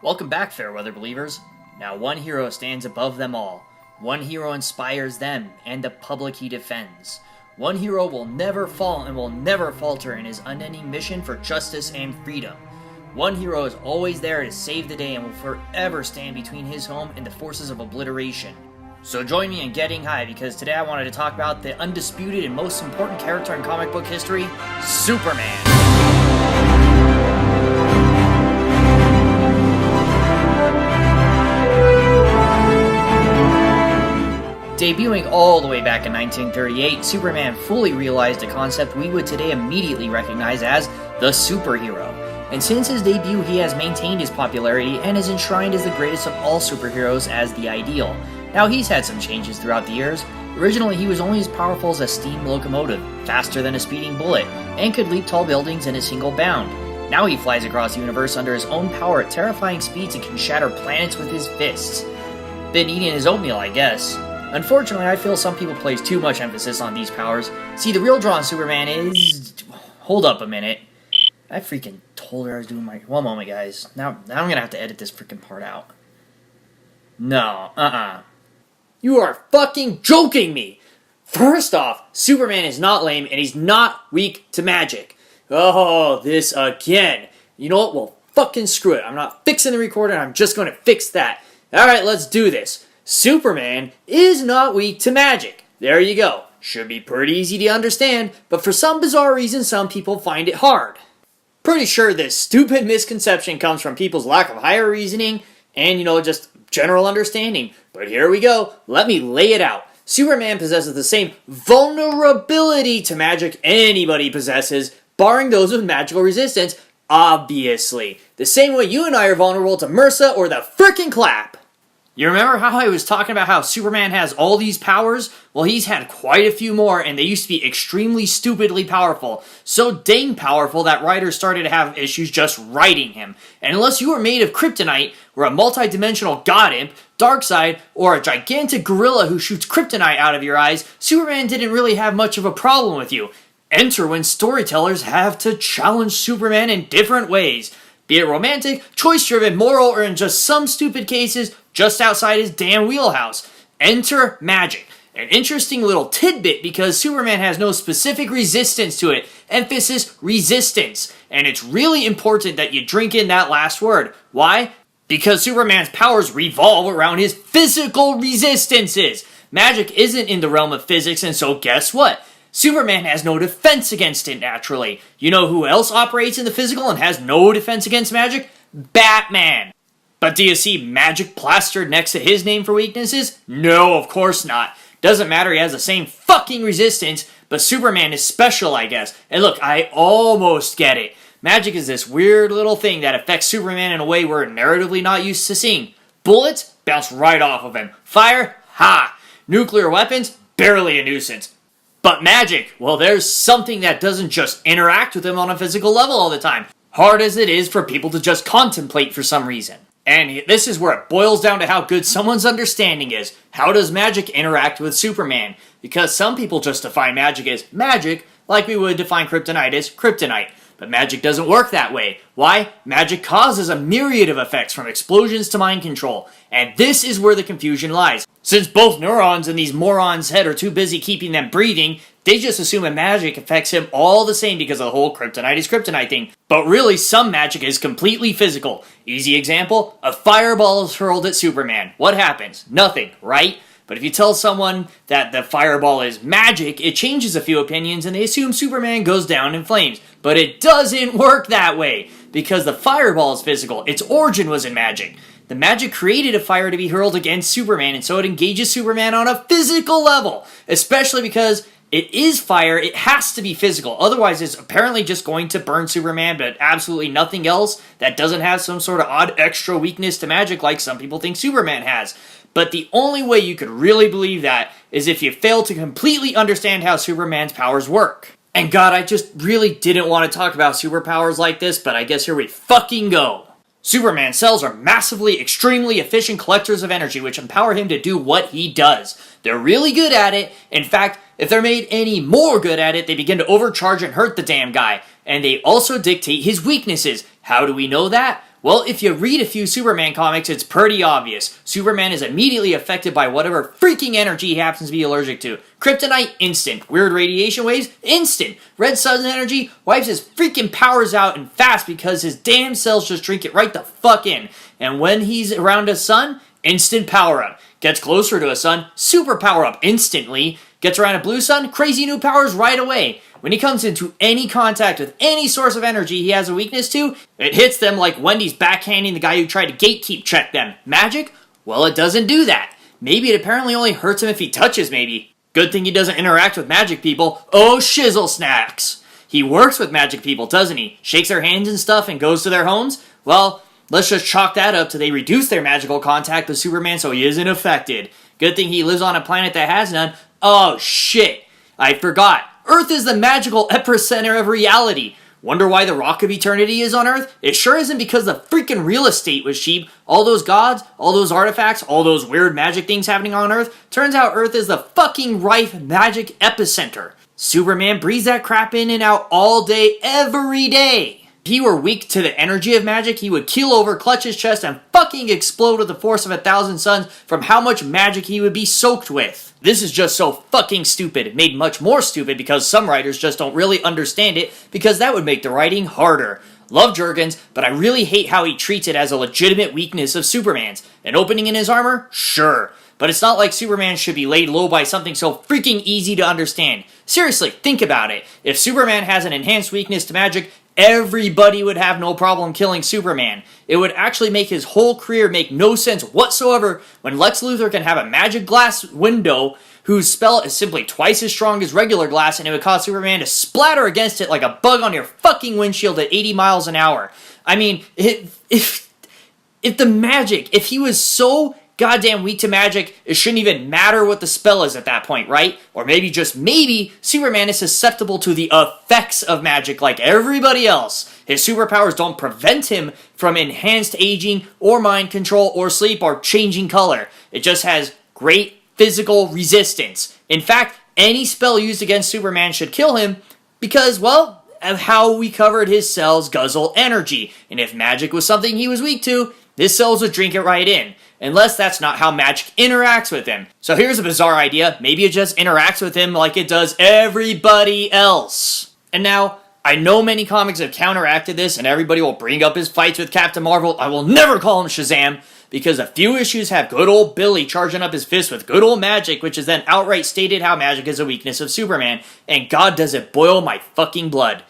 Welcome back, Fairweather Believers. Now one hero stands above them all. One hero inspires them and the public he defends. One hero will never fall and will never falter in his unending mission for justice and freedom. One hero is always there to save the day and will forever stand between his home and the forces of obliteration. So join me in Getting High, because today I wanted to talk about the undisputed and most important character in comic book history, Superman. Debuting all the way back in 1938, Superman fully realized a concept we would today immediately recognize as the superhero. And since his debut, he has maintained his popularity and is enshrined as the greatest of all superheroes as the ideal. Now, he's had some changes throughout the years. Originally, he was only as powerful as a steam locomotive, faster than a speeding bullet, and could leap tall buildings in a single bound. Now he flies across the universe under his own power at terrifying speeds and can shatter planets with his fists. Been eating his oatmeal, I guess. Unfortunately, I feel some people place too much emphasis on these powers. See, the real draw on Superman is... Hold up a minute. I freaking told her I was doing my... One moment, guys. Now I'm gonna have to edit this freaking part out. No, You are fucking joking me! First off, Superman is not lame and he's not weak to magic. Oh, this again. You know what? Well, fucking screw it. I'm not fixing the recorder, I'm just gonna fix that. Alright, let's do this. Superman is not weak to magic. There you go. Should be pretty easy to understand, but for some bizarre reason, some people find it hard. Pretty sure this stupid misconception comes from people's lack of higher reasoning and, just general understanding. But here we go. Let me lay it out. Superman possesses the same vulnerability to magic anybody possesses, barring those with magical resistance, obviously. The same way you and I are vulnerable to MRSA or the frickin' clap. You remember how I was talking about how Superman has all these powers? Well, he's had quite a few more, and they used to be extremely stupidly powerful. So dang powerful that writers started to have issues just writing him. And unless you were made of kryptonite, or a multi-dimensional god imp, Darkseid, or a gigantic gorilla who shoots kryptonite out of your eyes, Superman didn't really have much of a problem with you. Enter when storytellers have to challenge Superman in different ways. Be it romantic, choice-driven, moral, or in just some stupid cases, just outside his damn wheelhouse. Enter magic. An interesting little tidbit because Superman has no specific resistance to it. Emphasis, resistance. And it's really important that you drink in that last word. Why? Because Superman's powers revolve around his physical resistances. Magic isn't in the realm of physics, and so guess what? Superman has no defense against it naturally. You know who else operates in the physical and has no defense against magic? Batman. But do you see magic plastered next to his name for weaknesses? No, of course not. Doesn't matter, he has the same fucking resistance, but Superman is special, I guess. And look, I almost get it. Magic is this weird little thing that affects Superman in a way we're narratively not used to seeing. Bullets? Bounce right off of him. Fire? Ha! Nuclear weapons? Barely a nuisance. But magic, well, there's something that doesn't just interact with him on a physical level all the time. Hard as it is for people to just contemplate for some reason. And this is where it boils down to how good someone's understanding is. How does magic interact with Superman? Because some people just define magic as magic, like we would define kryptonite as kryptonite. But magic doesn't work that way. Why? Magic causes a myriad of effects from explosions to mind control. And this is where the confusion lies. Since both neurons in these morons' head are too busy keeping them breathing, they just assume that magic affects him all the same because of the whole kryptonite is kryptonite thing. But really, some magic is completely physical. Easy example, a fireball is hurled at Superman. What happens? Nothing, right? But if you tell someone that the fireball is magic, it changes a few opinions and they assume Superman goes down in flames. But it doesn't work that way, because the fireball is physical. Its origin was in magic. The magic created a fire to be hurled against Superman, and so it engages Superman on a physical level. Especially because it is fire, it has to be physical. Otherwise, it's apparently just going to burn Superman, but absolutely nothing else that doesn't have some sort of odd extra weakness to magic like some people think Superman has. But the only way you could really believe that is if you fail to completely understand how Superman's powers work. And God, I just really didn't want to talk about superpowers like this, but I guess here we fucking go. Superman's cells are massively, extremely efficient collectors of energy, which empower him to do what he does. They're really good at it. In fact, if they're made any more good at it, they begin to overcharge and hurt the damn guy. And they also dictate his weaknesses. How do we know that? Well, if you read a few Superman comics, it's pretty obvious. Superman is immediately affected by whatever freaking energy he happens to be allergic to. Kryptonite, instant. Weird radiation waves, instant. Red sun energy wipes his freaking powers out and fast because his damn cells just drink it right the fuck in. And when he's around a sun, instant power up. Gets closer to a sun, super power up instantly. Gets around a blue sun, crazy new powers right away. When he comes into any contact with any source of energy he has a weakness to, it hits them like Wendy's backhanding the guy who tried to gatekeep check them. Magic? Well, it doesn't do that. Maybe it apparently only hurts him if he touches, maybe. Good thing he doesn't interact with magic people. Oh, shizzle snacks. He works with magic people, doesn't he? Shakes their hands and stuff and goes to their homes? Well, let's just chalk that up to they reduce their magical contact with Superman so he isn't affected. Good thing he lives on a planet that has none. Oh, shit. I forgot. Earth is the magical epicenter of reality. Wonder why the Rock of Eternity is on Earth? It sure isn't because the freaking real estate was cheap. All those gods, all those artifacts, all those weird magic things happening on Earth. Turns out Earth is the fucking rife magic epicenter. Superman breathes that crap in and out all day, every day. If he were weak to the energy of magic, he would keel over, clutch his chest, and fucking explode with the force of 1,000 suns from how much magic he would be soaked with. This is just so fucking stupid, made much more stupid because some writers just don't really understand it, because that would make the writing harder. Love Jurgens, but I really hate how he treats it as a legitimate weakness of Superman's. An opening in his armor? Sure. But it's not like Superman should be laid low by something so freaking easy to understand. Seriously, think about it. If Superman has an enhanced weakness to magic, everybody would have no problem killing Superman. It would actually make his whole career make no sense whatsoever when Lex Luthor can have a magic glass window whose spell is simply twice as strong as regular glass, and it would cause Superman to splatter against it like a bug on your fucking windshield at 80 miles an hour. I mean, if he was so goddamn weak to magic, it shouldn't even matter what the spell is at that point, right? Or maybe, just maybe, Superman is susceptible to the effects of magic like everybody else. His superpowers don't prevent him from enhanced aging, or mind control, or sleep, or changing color. It just has great physical resistance. In fact, any spell used against Superman should kill him because, well, of how we covered his cells guzzle energy. And if magic was something he was weak to, his cells would drink it right in. Unless that's not how magic interacts with him. So here's a bizarre idea. Maybe it just interacts with him like it does everybody else. And now, I know many comics have counteracted this, and everybody will bring up his fights with Captain Marvel. I will never call him Shazam, because a few issues have good old Billy charging up his fist with good old magic, which is then outright stated how magic is a weakness of Superman, and God does it boil my fucking blood.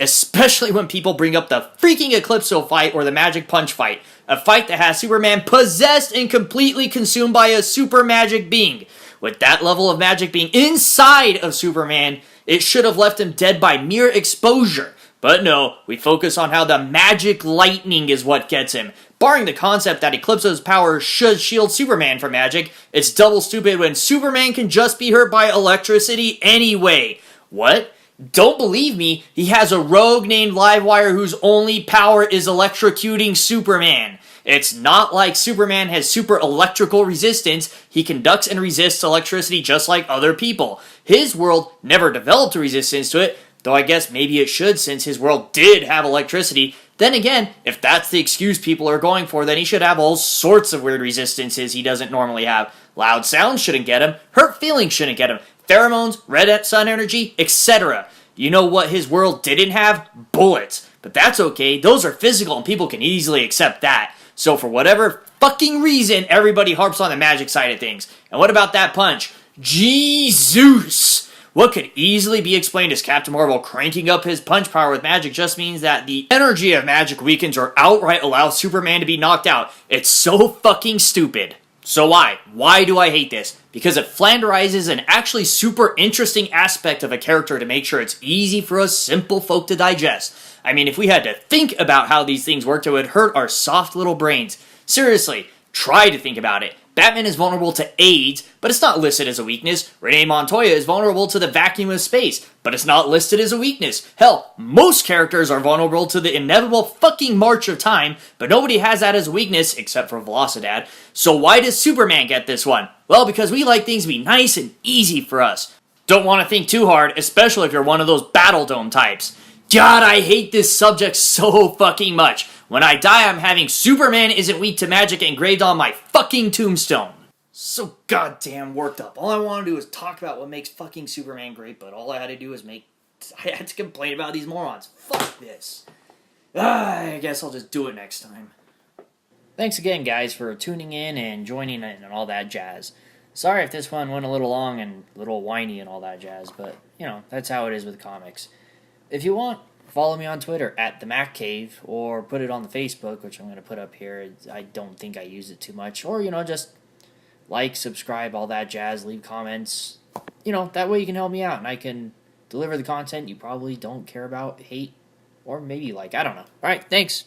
Especially when people bring up the freaking Eclipso fight or the Magic Punch fight. A fight that has Superman possessed and completely consumed by a super magic being. With that level of magic being inside of Superman, it should have left him dead by mere exposure. But no, we focus on how the magic lightning is what gets him. Barring the concept that Eclipso's power should shield Superman from magic, it's double stupid when Superman can just be hurt by electricity anyway. What? Don't believe me? He has a rogue named Livewire whose only power is electrocuting Superman. It's not like Superman has super electrical resistance. He conducts and resists electricity just like other people. His world never developed a resistance to it, though I guess maybe it should since his world did have electricity. Then again, if that's the excuse people are going for, then he should have all sorts of weird resistances he doesn't normally have. Loud sounds shouldn't get him. Hurt feelings shouldn't get him. Pheromones, red sun energy, etc. You know what his world didn't have? Bullets. But that's okay, those are physical and people can easily accept that. So for whatever fucking reason, everybody harps on the magic side of things. And what about that punch? Jesus! What could easily be explained as Captain Marvel cranking up his punch power with magic just means that the energy of magic weakens or outright allows Superman to be knocked out. It's so fucking stupid. So why? Why do I hate this? Because it flanderizes an actually super interesting aspect of a character to make sure it's easy for us simple folk to digest. I mean, if we had to think about how these things worked, it would hurt our soft little brains. Seriously, try to think about it. Batman is vulnerable to AIDS, but it's not listed as a weakness. Renee Montoya is vulnerable to the vacuum of space, but it's not listed as a weakness. Hell, most characters are vulnerable to the inevitable fucking march of time, but nobody has that as a weakness, except for Velocidad. So why does Superman get this one? Well, because we like things to be nice and easy for us. Don't want to think too hard, especially if you're one of those Battle Dome types. God, I hate this subject so fucking much. When I die, I'm having Superman isn't weak to magic engraved on my fucking tombstone. So goddamn worked up. All I want to do is talk about what makes fucking Superman great, but all I had to do was I had to complain about these morons. Fuck this. I guess I'll just do it next time. Thanks again, guys, for tuning in and joining in and all that jazz. Sorry if this one went a little long and a little whiny and all that jazz, but, that's how it is with comics. If you want, follow me on Twitter at the Mac Cave, or put it on the Facebook, which I'm going to put up here. I don't think I use it too much. Or, just like, subscribe, all that jazz, leave comments. That way you can help me out, and I can deliver the content you probably don't care about, hate, or maybe like. I don't know. Alright, thanks.